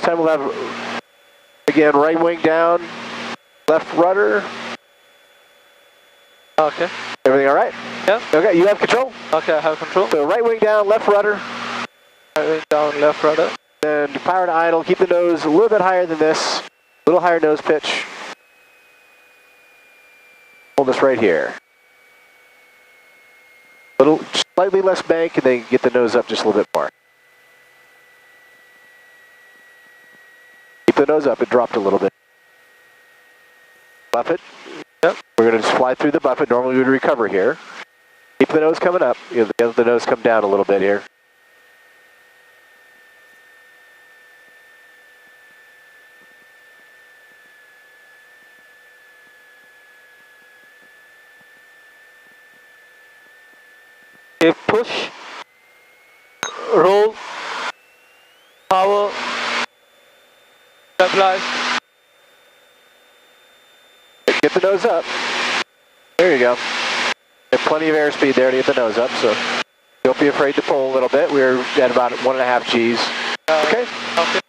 time we'll have, again, right wing down, left rudder. Okay. Everything all right? Yeah. Okay, you have control? Okay, I have control. So right wing down, left rudder. Right wing down, left rudder. Then power to idle, keep the nose a little bit higher than this, a little higher nose pitch. Hold this right here. Little, slightly less bank, and then get the nose up just a little bit more. Keep the nose up, it dropped a little bit. Buffet. Yep. We're going to just fly through the buffet. Normally we would recover here. Keep the nose coming up. You know, the nose come down a little bit here. Okay, push, roll, power, stabilize. Get the nose up. There you go. Have plenty of airspeed there to get the nose up, so don't be afraid to pull a little bit. We're at about 1.5 Gs. Okay. Okay.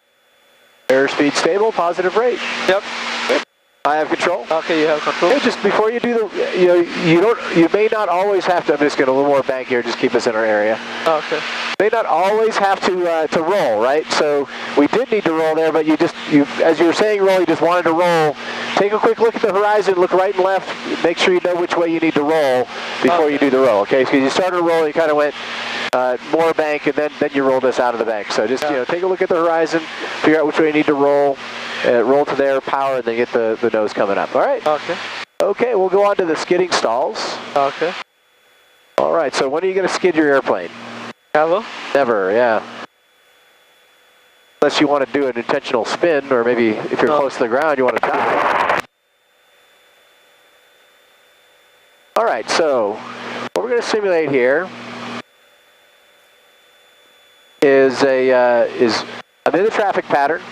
Airspeed stable, positive rate. Yep. I have control. Okay, you have control. Hey, just before you do the, you may not always have to. I'm just going a little more bank here. Just keep us in our area. Okay. May not always have to roll, right? So we did need to roll there, but as you were saying roll, you just wanted to roll. Take a quick look at the horizon, look right and left, make sure you know which way you need to roll before you do the roll, okay? Because you started to roll, you kind of went more bank, and then you rolled us out of the bank. So just take a look at the horizon, figure out which way you need to roll, roll to there, power, and then get the nose coming up, all right? Okay. Okay, we'll go on to the skidding stalls. Okay. All right, so when are you going to skid your airplane? Never. Never, yeah. Unless you want to do an intentional spin, or maybe if you're close to the ground, you want to dive. All right, so what we're going to simulate here is I'm in the traffic pattern.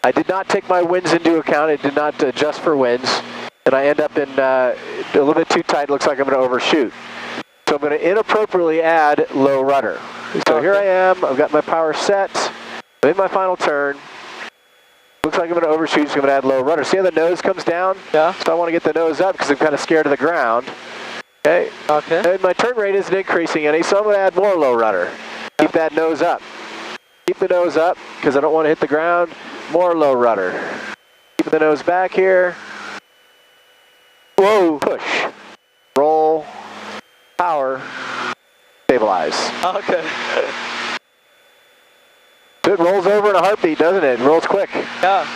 I did not take my winds into account. I did not adjust for winds, and I end up in a little bit too tight. Looks like I'm going to overshoot. So I'm going to inappropriately add low rudder. So here I am. I've got my power set. I'm in my final turn. Looks like I'm going to overshoot, so I'm going to add low rudder. See how the nose comes down? Yeah. So I want to get the nose up because I'm kind of scared of the ground. Okay. Okay. And my turn rate isn't increasing any, so I'm going to add more low rudder. Keep that nose up. Keep the nose up because I don't want to hit the ground. More low rudder. Keep the nose back here. Whoa. Push. Roll. Power. Stabilize. Okay. It rolls over in a heartbeat, doesn't it? It rolls quick. Yeah.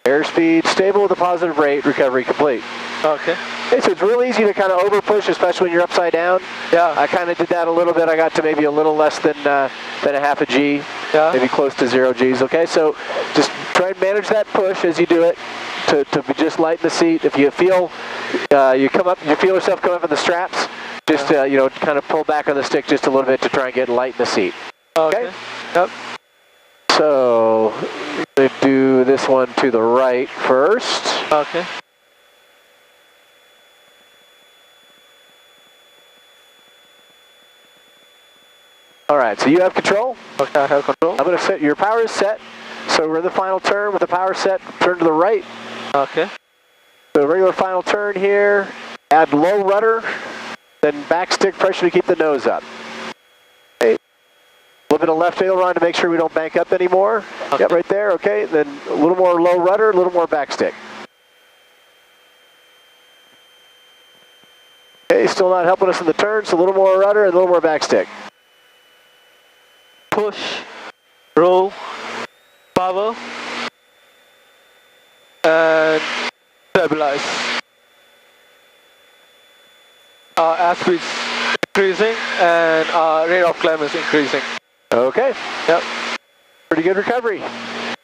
Airspeed stable with a positive rate, recovery complete. Okay. Okay, so it's real easy to kind of over push, especially when you're upside down. Yeah. I kind of did that a little bit. I got to maybe a little less than a half a G. Yeah. Maybe close to 0 Gs. Okay, so just try and manage that push as you do it to just lighten the seat. If you feel you feel yourself come up in the straps, just kind of pull back on the stick just a little bit to try and get light in the seat. Okay. Yep. So I'm going to do this one to the right first. Okay. All right, so you have control? Okay, I have control. I'm going to set, your power is set. So we're in the final turn with the power set, turn to the right. Okay. So regular final turn here, add low rudder, then back stick pressure to keep the nose up. Okay. A little bit of left aileron to make sure we don't bank up anymore. Okay. Yep, right there, okay. Then a little more low rudder, a little more back stick. Okay, still not helping us in the turn, so a little more rudder and a little more back stick. Push, roll, power, and stabilize. Airspeed is increasing and rate of climb is increasing. Okay. Yep. Pretty good recovery.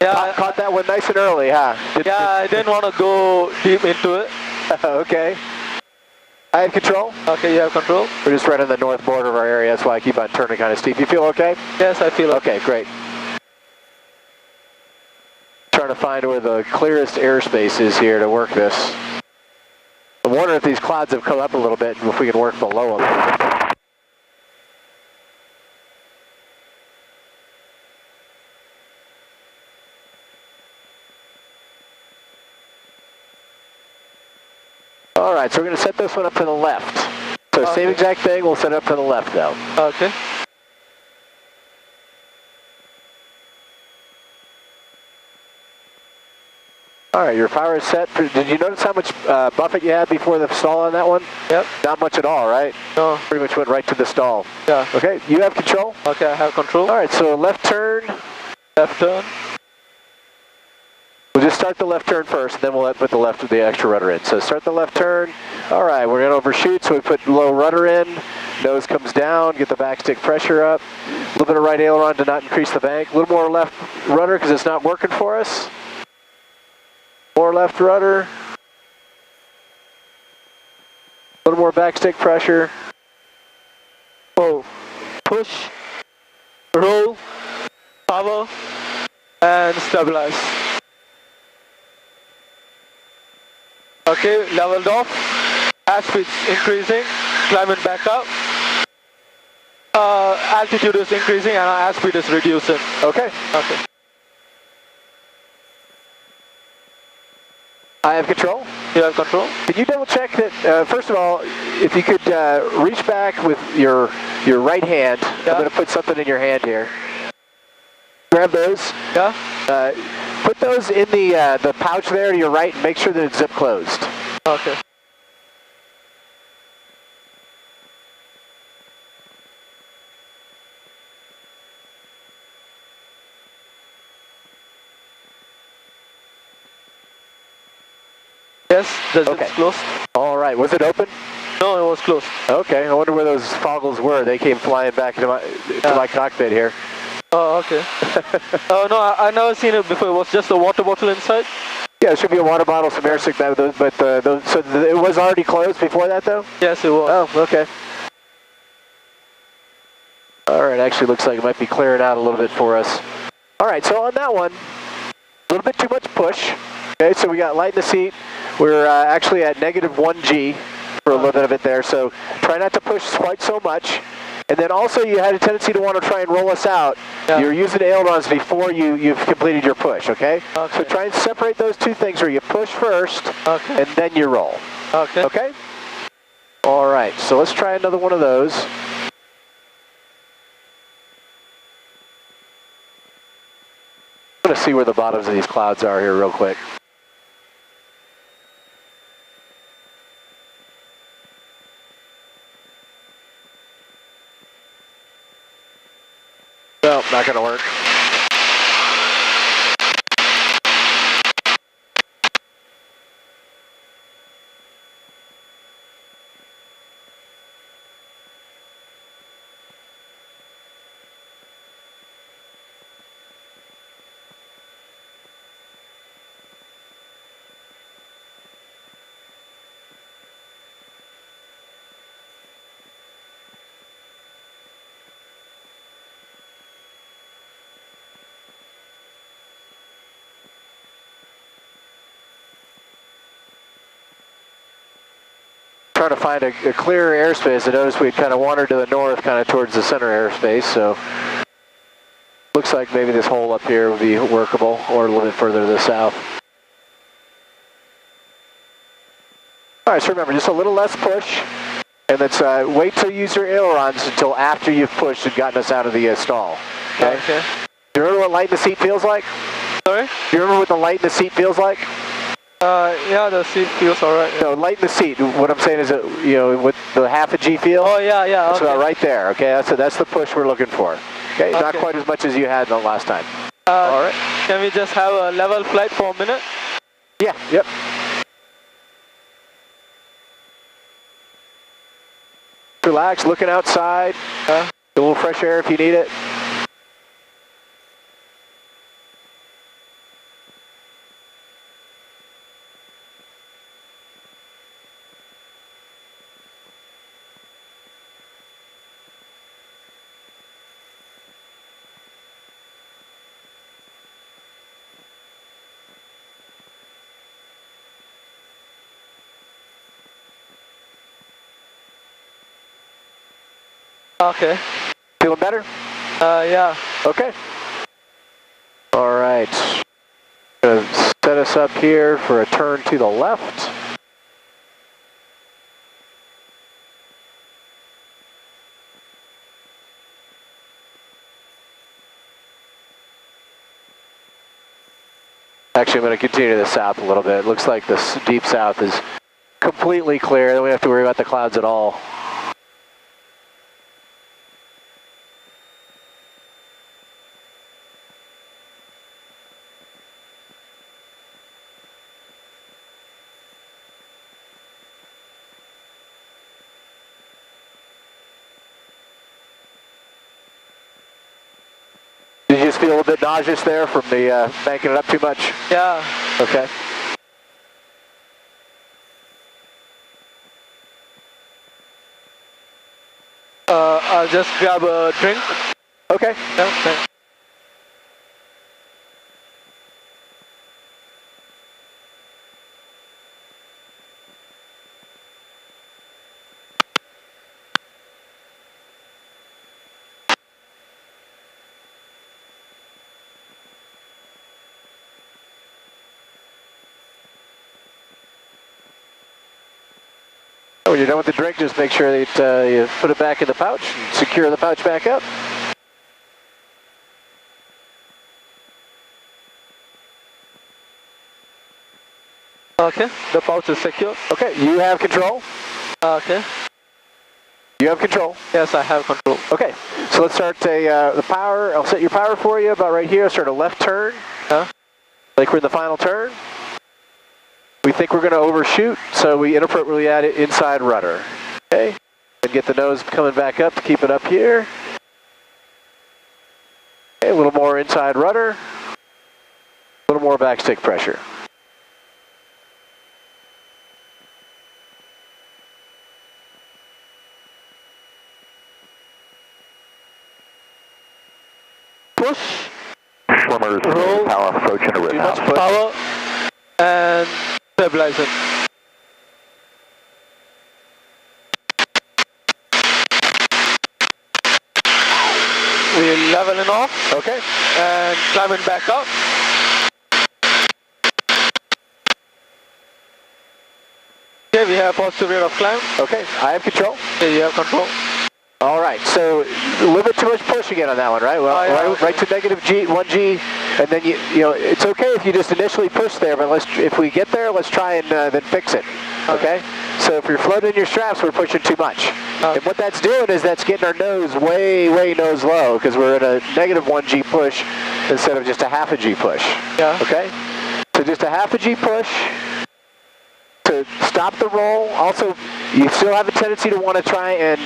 Yeah. Caught that one nice and early, huh? I didn't want to go deep into it. Okay. I have control. Okay, you have control. We're just right on the north border of our area. That's why I keep on turning kind of steep. You feel okay? Yes, I feel okay. Great. Trying to find where the clearest airspace is here to work this. I'm wondering if these clouds have come up a little bit and if we can work below them. All right, so we're going to set this one up to the left. So same exact thing, we'll set it up to the left though. Okay. All right, your power is set. Did you notice how much buffet you had before the stall on that one? Yep. Not much at all, right? No. Pretty much went right to the stall. Yeah. Okay, you have control? Okay, I have control. All right, so left turn. Left turn. We'll just start the left turn first, and then we'll put the extra rudder in. So start the left turn. All right, we're going to overshoot, so we put low rudder in. Nose comes down, get the backstick pressure up. A little bit of right aileron to not increase the bank. A little more left rudder because it's not working for us. More left rudder. A little more backstick pressure. Oh, push, roll, power, and stabilize. Okay, leveled off. Airspeed increasing, climbing back up. Altitude is increasing and our airspeed is reducing. Okay. Okay. I have control. You have control? Can you double check that, first of all, if you could reach back with your right hand. Yeah. I'm going to put something in your hand here. Grab those. Yeah. Put those in the pouch there to your right and make sure that it's zip closed. Okay. Yes, the zip's closed. All right, was it open? No, it was closed. Okay, I wonder where those foggles were. They came flying back into my cockpit here. Oh, okay. Oh, no, I never seen it before. It was just a water bottle inside? Yeah, it should be a water bottle, some air sick, but it was already closed before that, though? Yes, it was. Oh, okay. All right, actually looks like it might be clearing out a little bit for us. All right, so on that one, a little bit too much push. Okay, so we got light in the seat. We're actually at -1G for a little bit of it there, so try not to push quite so much. And then also you had a tendency to want to try and roll us out. Yeah. You're using ailerons before you've completed your push, okay? Okay. So try and separate those two things where you push first, and then you roll. Okay. Okay? All right, so let's try another one of those. I'm going to see where the bottoms of these clouds are here real quick. No, not going to work. Trying to find a clearer airspace. I noticed we'd kind of wandered to the north, kind of towards the center airspace, so looks like maybe this hole up here would be workable, or a little bit further to the south. All right, so remember, just a little less push, and let's wait to use your ailerons until after you've pushed and gotten us out of the stall. Okay? Okay. Do you remember what light in the seat feels like? Sorry? Do you remember what the light in the seat feels like? Yeah, the seat feels alright. Yeah. No, light in the seat. What I'm saying is that, you know, with the half a G feel. Oh, yeah, yeah. That's about right there, okay? That's the push we're looking for. Okay? Not quite as much as you had the last time. All right. Can we just have a level flight for a minute? Yeah, yep. Relax, looking outside. A little fresh air if you need it. Okay. Feeling better? Yeah. Okay. All right. Gonna set us up here for a turn to the left. Actually, I'm going to continue to the south a little bit. It looks like the deep south is completely clear. Then we don't have to worry about the clouds at all. Did you just feel a little bit nauseous there from the banking it up too much? Yeah. Okay. I'll just grab a drink. Okay. Yeah, thanks. When you're done with the drink, just make sure that you put it back in the pouch and secure the pouch back up. Okay, the pouch is secure. Okay, you have control. Okay. You have control. Yes, I have control. Okay, so let's start the power. I'll set your power for you about right here. Start a left turn. Like we're in the final turn. We think we're going to overshoot, so we inappropriately add it inside rudder. Okay, and get the nose coming back up to keep it up here. Okay, a little more inside rudder. A little more backstick pressure. Push. Swimmers, Roll. power approach and a rip out. Power and stabilizer. We're leveling off. Okay. And climbing back up. Okay, we have positive rate of climb. Okay, I have control. Okay, you have control. All right, so a little bit too much push again on that one, right? Well, yeah, right to negative G, 1G, and then you know it's okay if you just initially push there, but if we get there, let's try and then fix it. Okay? So if you're floating in your straps, we're pushing too much, and what that's doing is that's getting our nose way nose low because we're in a negative 1G push instead of just a half a G push. Yeah. Okay? So just a half a G push to stop the roll. Also, you still have a tendency to want to try and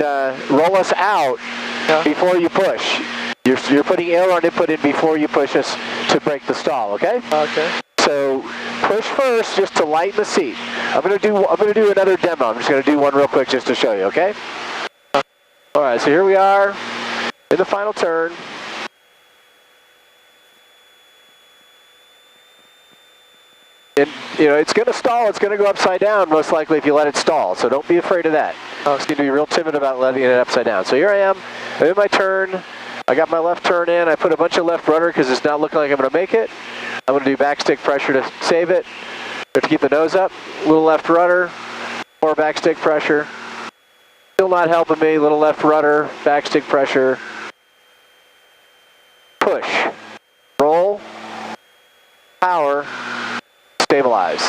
roll us out before you push. You're putting aileron input in before you push us to break the stall. Okay. Okay. So push first just to lighten the seat. I'm gonna do another demo. I'm just gonna do one real quick just to show you. Okay. All right. So here we are in the final turn. And, you know, it's going to stall, it's going to go upside down most likely if you let it stall, so don't be afraid of that. It's going to be real timid about letting it upside down. So here I am, I'm in my turn, I got my left turn in, I put a bunch of left rudder because it's not looking like I'm going to make it. I'm going to do backstick pressure to save it. We have to keep the nose up, a little left rudder, more backstick pressure. Still not helping me, little left rudder, backstick pressure. Push, roll, power, stabilize.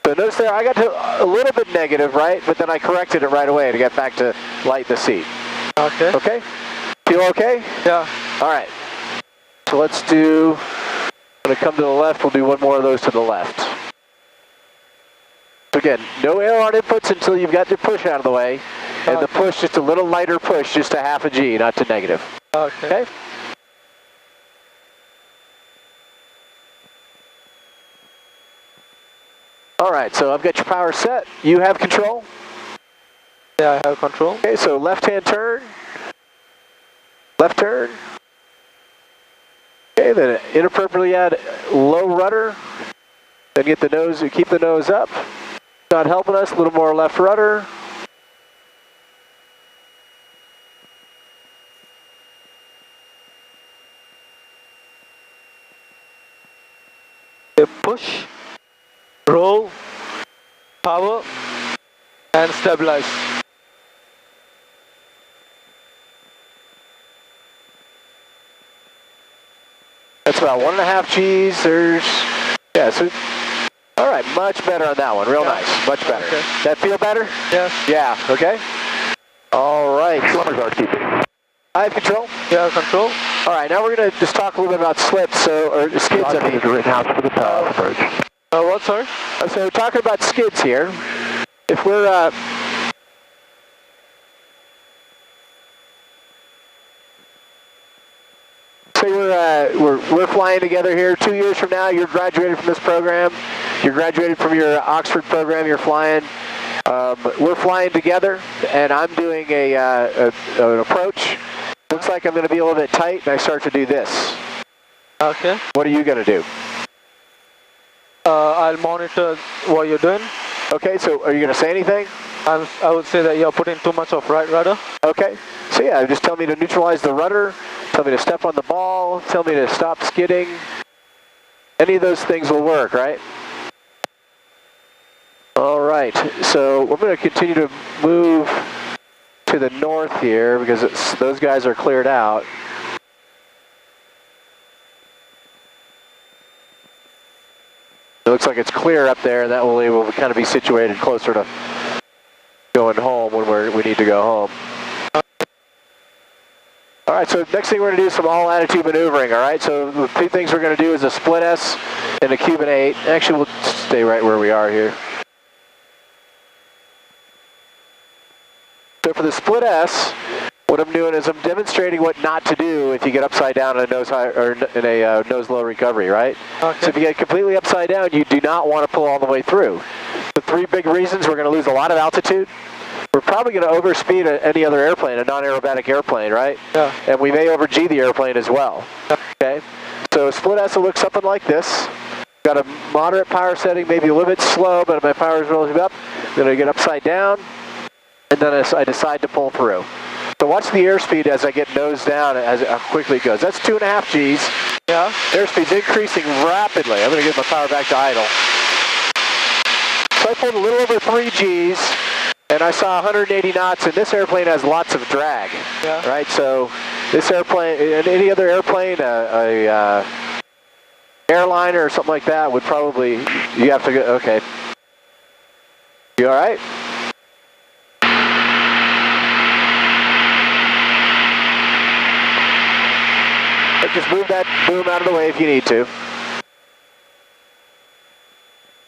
So notice there, I got to a little bit negative, right? But then I corrected it right away to get back to light the seat. Okay. Okay? Feel okay? Yeah. All right. So let's do, when I come to the left, we'll do one more of those to the left. So again, no aileron inputs until you've got your push out of the way. And the push, just a little lighter push, just to half a G, not to negative. Okay. Okay? All right, so I've got your power set. You have control? Yeah, I have control. Okay, so left-hand turn. Left turn. Okay, then inappropriately add low rudder. Then get the nose, keep the nose up. Not helping us, a little more left rudder. Push, roll, power, and stabilize. That's about 1.5 Gs. There's, yeah, so, all right, much better on that one. Real nice, much better. Okay. That feel better? Yes. Yeah, okay. All right. Swimmers are keeping. I have control. Yeah, control. All right, now we're going to just talk a little bit about slips, or skids, I mean. Rittenhouse for the power approach. What, sorry? So talking about skids here, if we're, say we're flying together here 2 years from now, you're graduated from this program, you're graduated from your Oxford program, you're flying, we're flying together, and I'm doing an approach. Looks like I'm going to be a little bit tight, and I start to do this. Okay. What are you going to do? I'll monitor what you're doing. Okay, so are you going to say anything? I would say that you're putting too much of right rudder. Okay, so yeah, just tell me to neutralize the rudder, tell me to step on the ball, tell me to stop skidding. Any of those things will work, right? All right, so we're going to continue to move to the north here because those guys are cleared out. It looks like it's clear up there, and that will kind of be situated closer to going home when we need to go home. All right, so next thing we're going to do is some all-attitude maneuvering, all right? So the two things we're going to do is a split S and a Cuban 8. Actually, we'll stay right where we are here. So for the split S, what I'm doing is I'm demonstrating what not to do if you get upside down in a nose high or in a nose low recovery, right? Okay. So if you get completely upside down, you do not want to pull all the way through. The three big reasons: we're going to lose a lot of altitude. We're probably going to overspeed any other airplane, a non-aerobatic airplane, right? Yeah. And we may over-G the airplane as well. Okay. So split S will look something like this. Got a moderate power setting, maybe a little bit slow, but my power is relatively up. I'm going to get upside down, and then I decide to pull through. So watch the airspeed as I get nose down, as how quickly it goes. That's 2.5 Gs. Yeah. Airspeed's increasing rapidly. I'm going to get my power back to idle. So I pulled a little over 3 Gs, and I saw 180 knots, and this airplane has lots of drag. Yeah. Right, so this airplane, and any other airplane, airliner or something like that would probably, you have to go, okay. You all right? Just move that boom out of the way if you need to.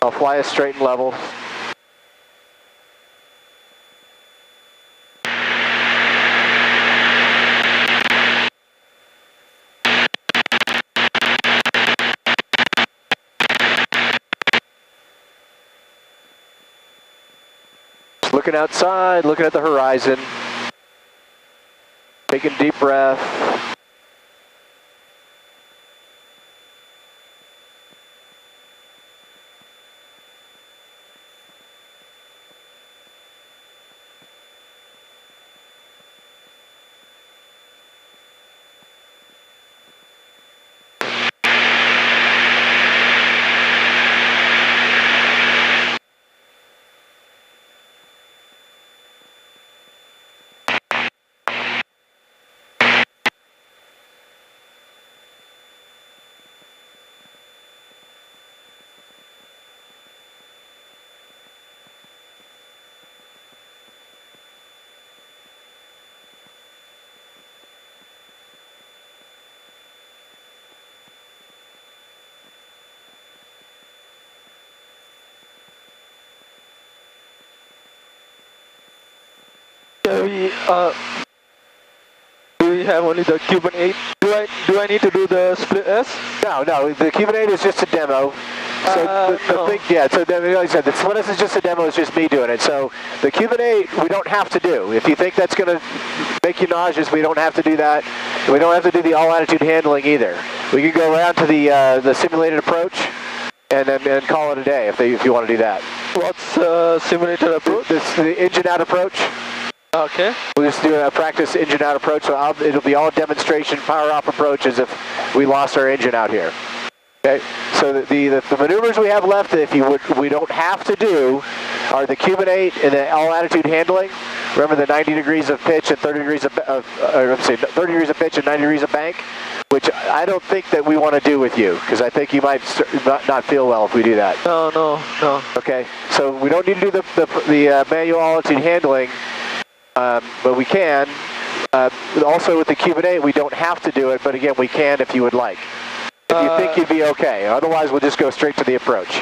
I'll fly us straight and level. Just looking outside, looking at the horizon. Taking a deep breath. Do we have only the Cuban 8? Do I need to do the split S? No, the Cuban 8 is just a demo. So the thing, yeah, so like I said, the split S is just a demo, it's just me doing it. So the Cuban 8, we don't have to do. If you think that's going to make you nauseous, we don't have to do that. We don't have to do the all-attitude handling either. We can go around to the simulated approach and then call it a day if you want to do that. What's simulated approach? The engine-out approach. Okay. We'll just do a practice engine-out approach, so it'll be all demonstration power-off approach as if we lost our engine out here. Okay, so the maneuvers we have left, we don't have to do, are the Cuban 8 and the all-attitude handling. Remember the 90 degrees of pitch and 30 degrees of 30 degrees of pitch and 90 degrees of bank. which I don't think that we want to do with you, because I think you might not feel well if we do that. No. Okay, so we don't need to do the manual altitude handling, but we can. Also with the Cuban 8, we don't have to do it, but again, we can if you would like. If you think you'd be okay. Otherwise, we'll just go straight to the approach.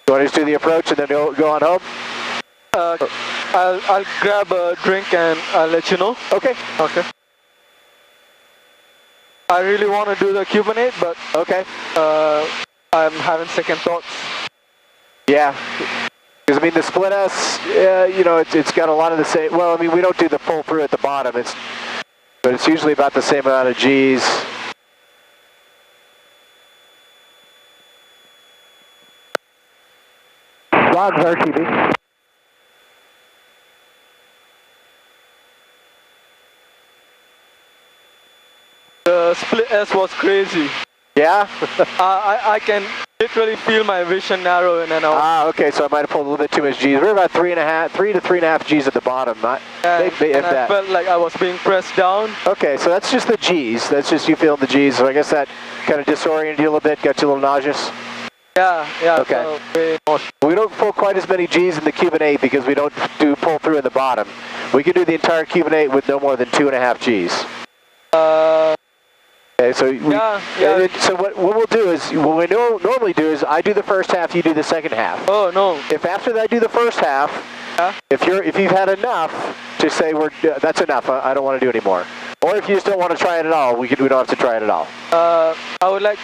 You want to just do the approach and then go on home? I'll grab a drink and I'll let you know. Okay. Okay. I really want to do the Cuban 8, but okay. I'm having second thoughts. Yeah. Because I mean, the split S, you know, it's got a lot of the same. Well, I mean, we don't do the pull through at the bottom. But it's usually about the same amount of G's. Logs RTB. The split S was crazy. Yeah? I can literally feel my vision narrow in and out. Ah, okay, so I might have pulled a little bit too much G's. We're about 3 to 3.5 G's at the bottom. And I felt like I was being pressed down. Okay, so that's just the G's. That's just you feeling the G's. So I guess that kind of disoriented you a little bit, got you a little nauseous. Yeah. Okay. We don't pull quite as many G's in the Cuban 8 because we don't do pull through in the bottom. We can do the entire Cuban 8 with no more than 2.5 G's. Okay, so so what we'll do is, what we normally do is I do the first half, you do the second half. Oh no! If after I do the first half, if you've had enough to say that's enough, I don't want to do anymore. Or if you just don't want to try it at all, we don't have to try it at all. I would like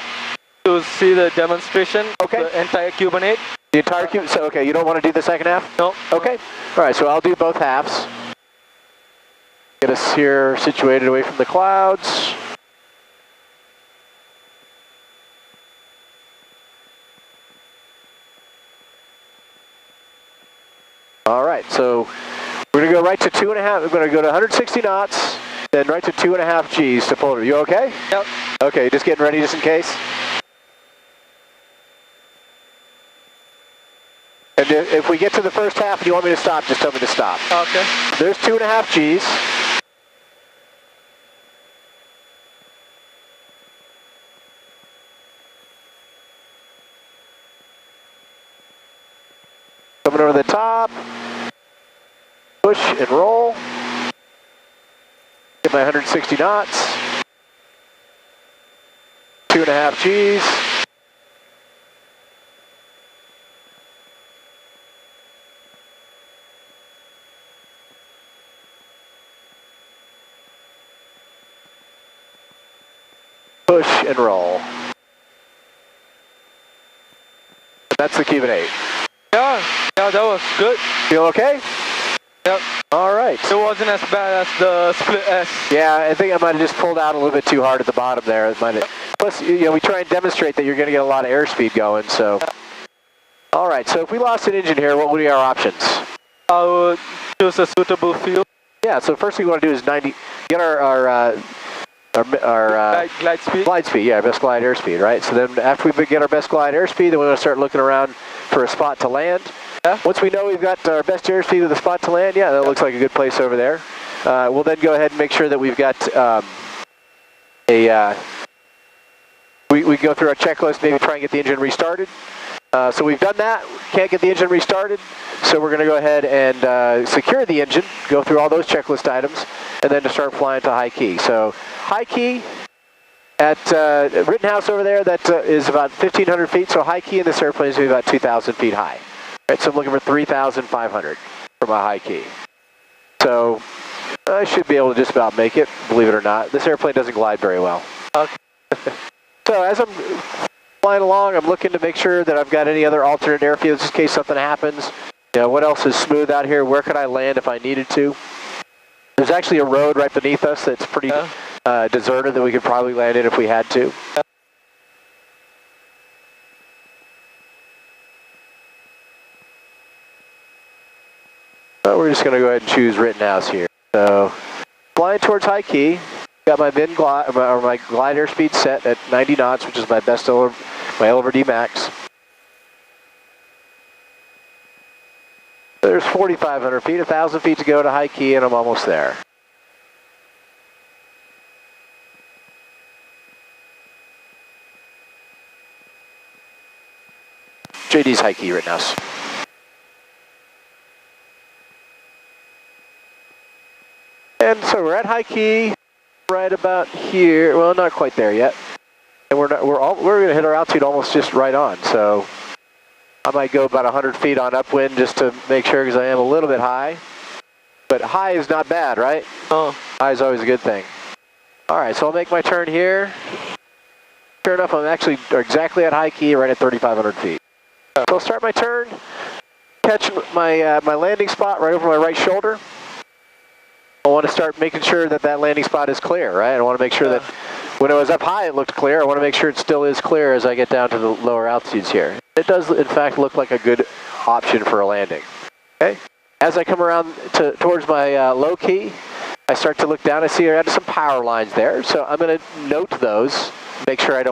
to see the demonstration. Okay. The entire Cuban 8. The entire Cuban. So okay, you don't want to do the second half? No. Okay. All right. So I'll do both halves. Get us here situated away from the clouds. All right, so we're going to go right to 2.5. We're going to go to 160 knots, then right to 2.5 G's to pull it. You okay? Yep. Okay, just getting ready just in case. And if we get to the first half and you want me to stop, just tell me to stop. Okay. There's 2.5 G's. Coming over the top, push and roll, get my 160 knots, 2.5 G's, push and roll. That's the Cuban 8. Yeah, that was good. Feel okay? Yep. All right. It wasn't as bad as the split S. Yeah, I think I might have just pulled out a little bit too hard at the bottom there. It might have, plus, you know, we try and demonstrate that you're going to get a lot of airspeed going, so. Yeah. All right, so if we lost an engine here, what would be our options? I would choose a suitable fuel. Yeah, so first thing we want to do is get our glide speed. Glide speed, yeah, best glide airspeed, right? So then after we get our best glide airspeed, then we're going to start looking around for a spot to land. Yeah. Once we know we've got our best airspeed with a spot to land, yeah, that looks like a good place over there. We'll then go ahead and make sure that we've got we go through our checklist, maybe try and get the engine restarted. So we've done that, can't get the engine restarted, so we're going to go ahead and secure the engine, go through all those checklist items, and then to start flying to high key. So high key at Rittenhouse over there, that is about 1,500 feet, so high key in this airplane is going to be about 2,000 feet high. Right, so I'm looking for 3,500 for my high key. So I should be able to just about make it, believe it or not. This airplane doesn't glide very well. Okay. So as I'm flying along, I'm looking to make sure that I've got any other alternate airfields just in case something happens. You know, what else is smooth out here? Where could I land if I needed to? There's actually a road right beneath us that's pretty deserted that we could probably land in if we had to. But we're just going to go ahead and choose Rittenhouse here. So flying towards high key. Got my my glide airspeed set at 90 knots, which is my best my L over D max. There's 4,500 feet, 1,000 feet to go to high key, and I'm almost there. JD's high key right now. And so we're at high key, right about here. Well, not quite there yet. And we're going to hit our altitude almost just right on. So I might go about 100 feet on upwind just to make sure, because I am a little bit high. But high is not bad, right? Oh. High is always a good thing. All right, so I'll make my turn here. Sure enough, I'm actually exactly at high key, right at 3,500 feet. So I'll start my turn, catch my my landing spot right over my right shoulder. I want to start making sure that that landing spot is clear, right? I want to make sure that when I was up high it looked clear. I want to make sure it still is clear as I get down to the lower altitudes here. It does, in fact, look like a good option for a landing. Okay. As I come around towards my low key, I start to look down. I see I had some power lines there, so I'm going to note those, make sure I don't